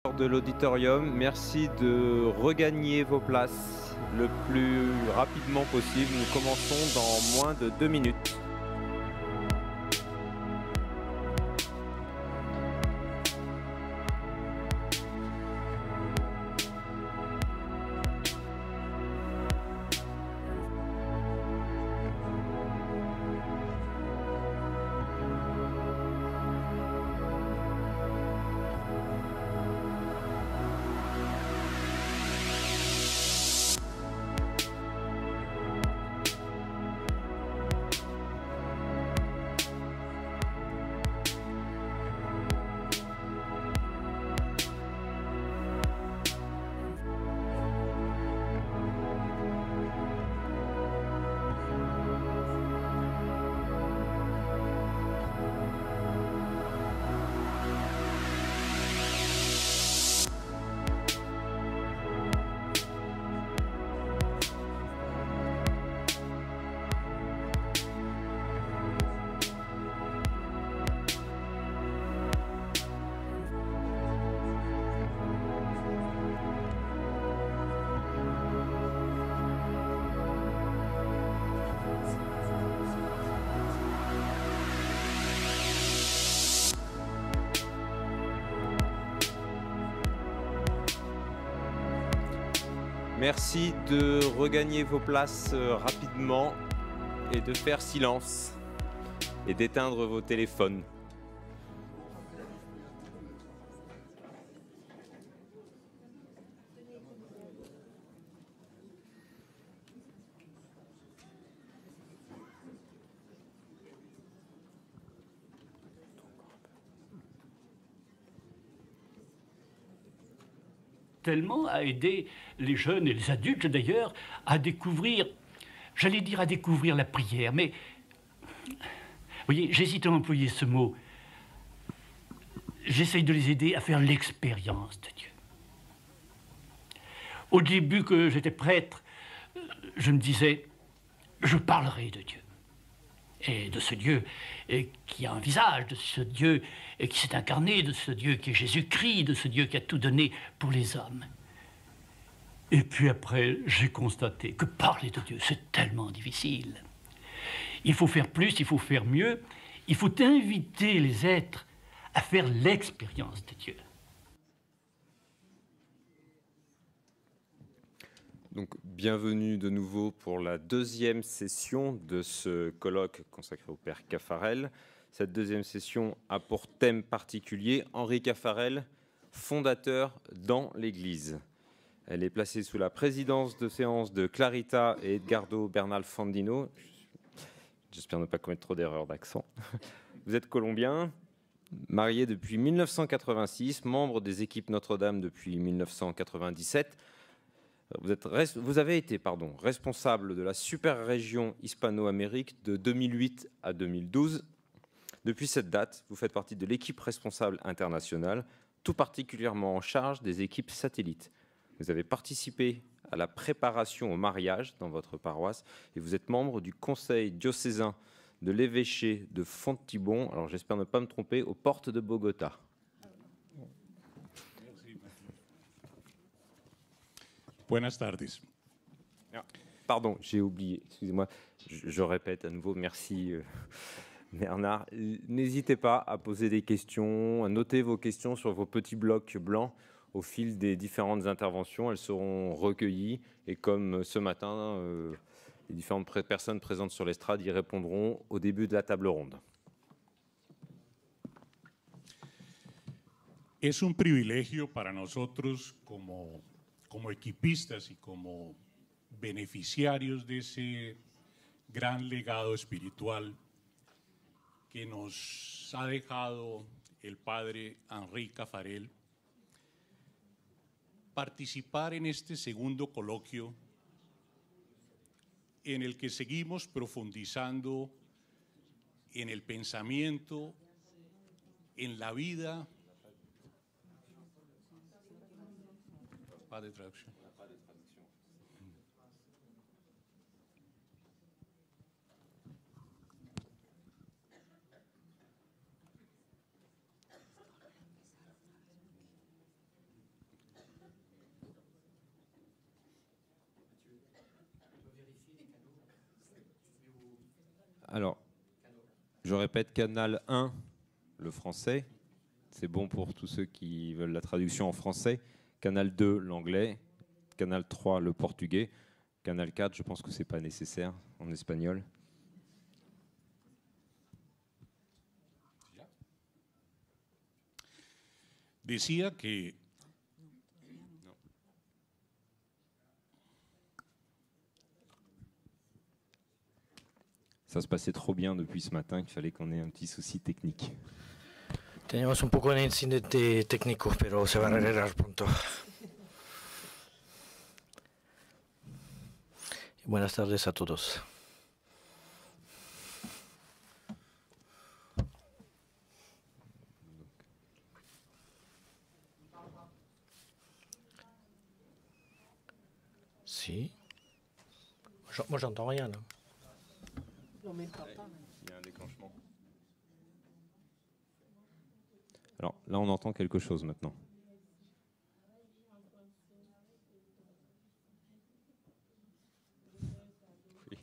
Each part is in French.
De l'auditorium, merci de regagner vos places le plus rapidement possible. Nous commençons dans moins de 2 minutes. Merci de regagner vos places rapidement et de faire silence et d'éteindre vos téléphones. Tellement à aider les jeunes et les adultes d'ailleurs à découvrir, j'allais dire à découvrir la prière, mais vous voyez, j'hésite à employer ce mot. J'essaye de les aider à faire l'expérience de Dieu. Au début que j'étais prêtre, je me disais, je parlerai de Dieu. Et de ce Dieu qui a un visage, de ce Dieu qui s'est incarné, de ce Dieu qui est Jésus-Christ, de ce Dieu qui a tout donné pour les hommes. Et puis après, j'ai constaté que parler de Dieu, c'est tellement difficile. Il faut faire plus, il faut faire mieux, il faut inviter les êtres à faire l'expérience de Dieu. Donc, bienvenue de nouveau pour la deuxième session de ce colloque consacré au Père Caffarel. Cette deuxième session a pour thème particulier Henri Caffarel, fondateur dans l'Église. Elle est placée sous la présidence de séance de Clarita et Edgardo Bernal Fandino. J'espère ne pas commettre trop d'erreurs d'accent. Vous êtes colombien, marié depuis 1986, membre des équipes Notre-Dame depuis 1997. Vous avez été responsable de la super-région Hispano-Amérique de 2008 à 2012. Depuis cette date, vous faites partie de l'équipe responsable internationale, tout particulièrement en charge des équipes satellites. Vous avez participé à la préparation au mariage dans votre paroisse et vous êtes membre du conseil diocésain de l'évêché de Fontibón, alors j'espère ne pas me tromper, aux portes de Bogota. Buenas tardes. Pardon, j'ai oublié, excusez-moi, je répète à nouveau, merci Bernard. N'hésitez pas à poser des questions, à noter vos questions sur vos petits blocs blancs au fil des différentes interventions. Elles seront recueillies et comme ce matin, les différentes personnes présentes sur l'estrade y répondront au début de la table ronde. Es un privilegio para nosotros como equipistas y como beneficiarios de ese gran legado espiritual que nos ha dejado el padre Henri Caffarel, participar en este segundo coloquio en el que seguimos profundizando en el pensamiento, en la vida. Pas de traducción. Je répète, canal 1, le français. C'est bon pour tous ceux qui veulent la traduction en français. Canal 2, l'anglais. Canal 3, le portugais. Canal 4, je pense que ce n'est pas nécessaire en espagnol. Decía que ça se passait trop bien depuis ce matin qu'il fallait qu'on ait un petit souci technique. Teníamos un poco de incidente técnico, pero se va a arreglar pronto. Buenas tardes a todos. Si. Moi, j'entends rien là. Il y a un déclenchement. Alors là, on entend quelque chose maintenant. Oui.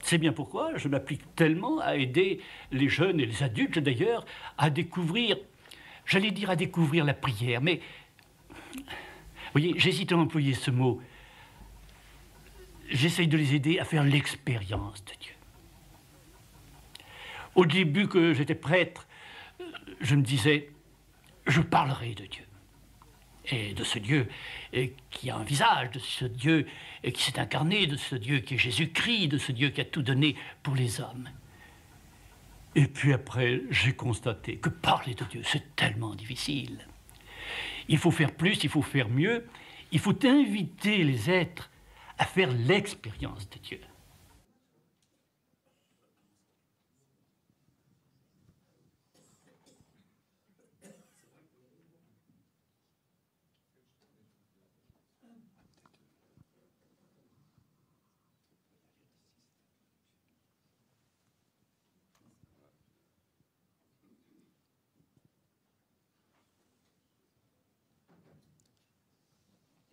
C'est bien pourquoi je m'applique tellement à aider les jeunes et les adultes d'ailleurs à découvrir, j'allais dire à découvrir la prière, mais vous voyez, j'hésite à employer ce mot. J'essaye de les aider à faire l'expérience de Dieu. Au début que j'étais prêtre, je me disais, je parlerai de Dieu. Et de ce Dieu qui a un visage, de ce Dieu qui s'est incarné, de ce Dieu qui est Jésus-Christ, de ce Dieu qui a tout donné pour les hommes. Et puis après, j'ai constaté que parler de Dieu, c'est tellement difficile. Il faut faire plus, il faut faire mieux, il faut inviter les êtres à faire l'expérience de Dieu.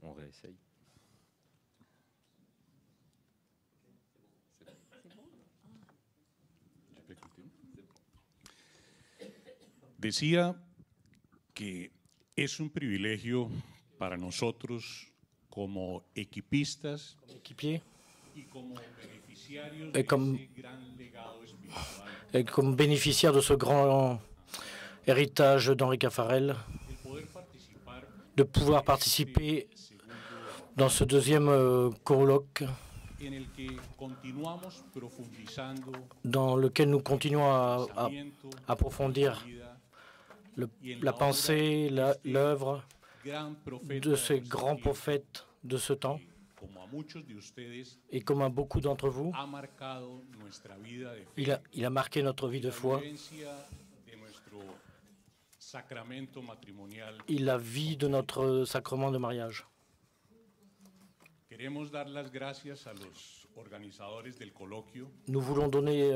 On réessaye. decía que es un privilegio para nosotros como equipistas y como beneficiarios de ese gran legado espiritual. Et comme bénéficiaire de ce grand héritage d'Henri Caffarel, de pouvoir participer dans ce deuxième colloque dans lequel nous continuons à approfondir la pensée, l'œuvre de ces grands prophètes de ce temps. Et comme à beaucoup d'entre vous, il a marqué notre vie de foi. Et la vie de notre sacrement de mariage. Nous voulons donner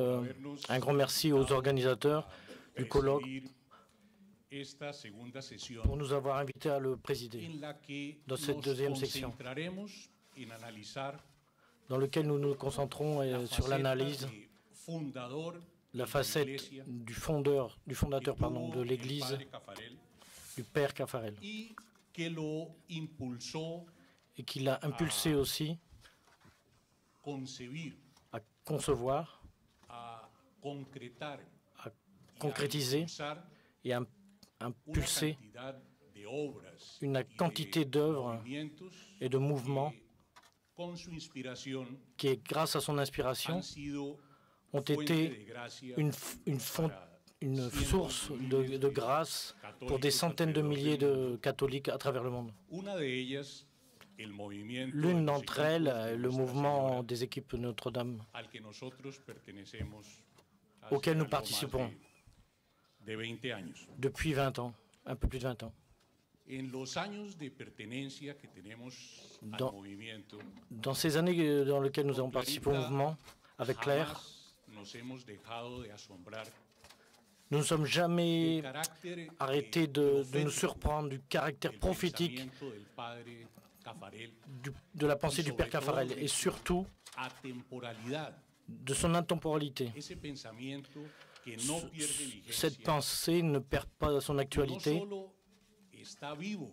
un grand merci aux organisateurs du colloque pour nous avoir invités à le présider dans cette deuxième section, dans laquelle nous nous concentrons sur l'analyse, la facette du fondateur de l'Église, du Père Caffarel, que lo impulsó et qui l'a impulsé aussi concebir, à concevoir, a concretar à y a concrétiser impulsar et à una impulser cantidad de obras une y quantité de d'œuvres movimientos et de mouvements que, con su inspiración, qui, grâce à son inspiration, han sido ont fuente été de gracia une para source cientos de grâce pour des centaines de milliers de catholiques à travers le monde. Una de ellas, el movimiento de L'une los d'entre elles, equipos de le Nuestra mouvement Señora, des équipes Notre-Dame, al que nosotros pertenecemos auquel nous hace algo más participons de 20 años. depuis 20 ans, un peu plus de 20 ans. En los años de pertenencia que tenemos al Dans- movimiento, Dans ces années dans lesquelles nous avons participé au mouvement, avec Claire, jamás nos hemos dejado de asombrar nous ne sommes jamais del carácter arrêtés de nous surprendre du caractère del prophétique pensamiento del padre Caffarel, de la pensée du Père Caffarel et surtout atemporalidad, de son intemporalité. ese pensamiento que no pierde vigencia, Cette pensée ne perd pas son no actualité. solo está vivo,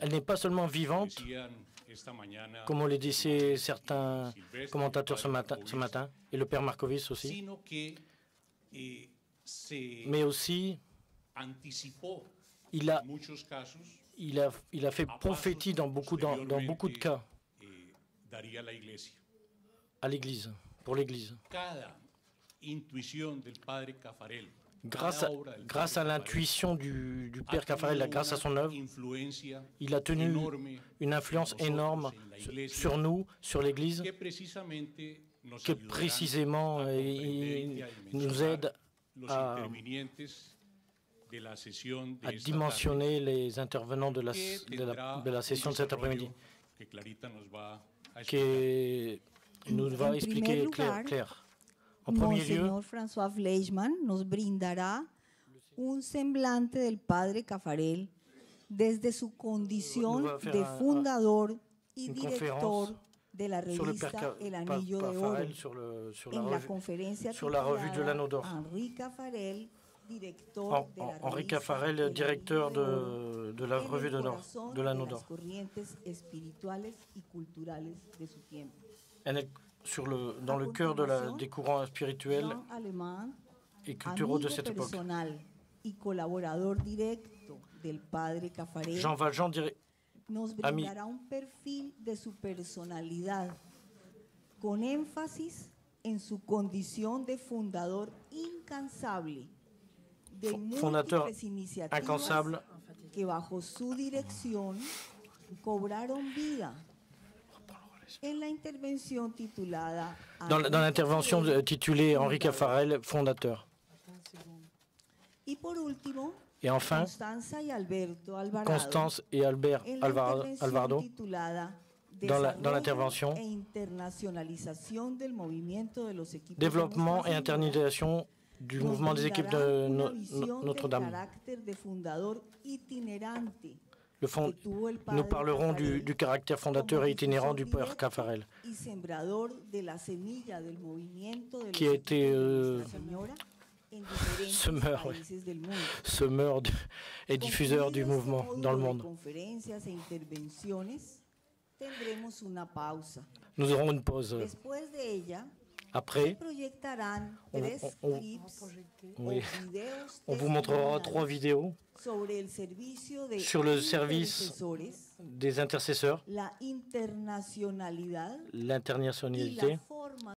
Elle n'est pas seulement vivante, decían esta mañana, comme on le disaient certains commentateurs ce matin, et le Père Markovitch aussi, sino que se mais aussi anticipó il a, en muchos casos il a fait prophétie dans beaucoup de cas daría la Iglesia. à l'Église, pour l'Église. Cada intuición del padre Caffarel, Grâce à l'intuition du Père Caffarel, grâce à son œuvre, influencia il a tenu enorme une influence énorme sur nous, sur l'Église, que precisamente nos que ayudarán précisément a comprender il y a nous aide los à intervinientes de la sesión de esta dimensionner les intervenants de tarde, que tendrá de la session de un cet après-midi, desarrollo que Clarita nos va a explicar. que nous va En expliquer primer lugar, Claire. En premier lieu, Monseñor François Fleischmann nos brindará un semblante del padre Caffarel desde su condición Nous va faire de fundador y une director conférence de la sur le Père revista El Anillo de Oro, Caffarel, sur en la la revue, conferencia sur la revue de titulada l'Anneau d'Or. Henri Caffarel, director de la Henri revista Caffarel, El directeur Anillo de Oro, de la en revue el corazón de l'Anneau de las d'Or. corrientes espirituales y culturales de su tiempo. Dans le cœur des courants spirituels Jean Alemán, et culturaux de amigo cette époque. personal y colaborador directo del padre Caffarel, Jean Valjean, nos ami- brindará un perfil de su personalidad con énfasis en su condición de fundador incansable de fondateur múltiples iniciativas incansable que bajo su dirección cobraron vida. En la intervención titulada dans l'intervention Caffarel, titulée Henri Caffarel, fondateur. Y por último, Et enfin, Constanza y Alberto Alvarado, Constance et Albert en la intervención Alvarado, titulada dans Desarrollo l'intervention, e internacionalización del movimiento de los equipos de développement Nuestra et Señora, internalisation du nos mouvement des équipes brindará de una visión del Notre-Dame. carácter de fundador itinerante Le fond, que tuvo el nous padre parlerons Caffarel du caractère fondateur como et itinérant difusor du Père directo Caffarel, y sembrador de la semilla del movimiento de los qui a été equipos de Nuestra Señora en diferentes semeur, oui. países del mundo. semeur et diffuseur du Concluido este mouvement dans le módulo de monde. conferencias e intervenciones, tendremos una pausa. Nous aurons une pause. Después de ella, se Après, proyectarán on- tres on- clips oui, o videos on vous montrera 3 testimoniales vidéos sobre el servicio de sur le service intercesores, des intercesseurs, la internacionalidad y la l'internationalité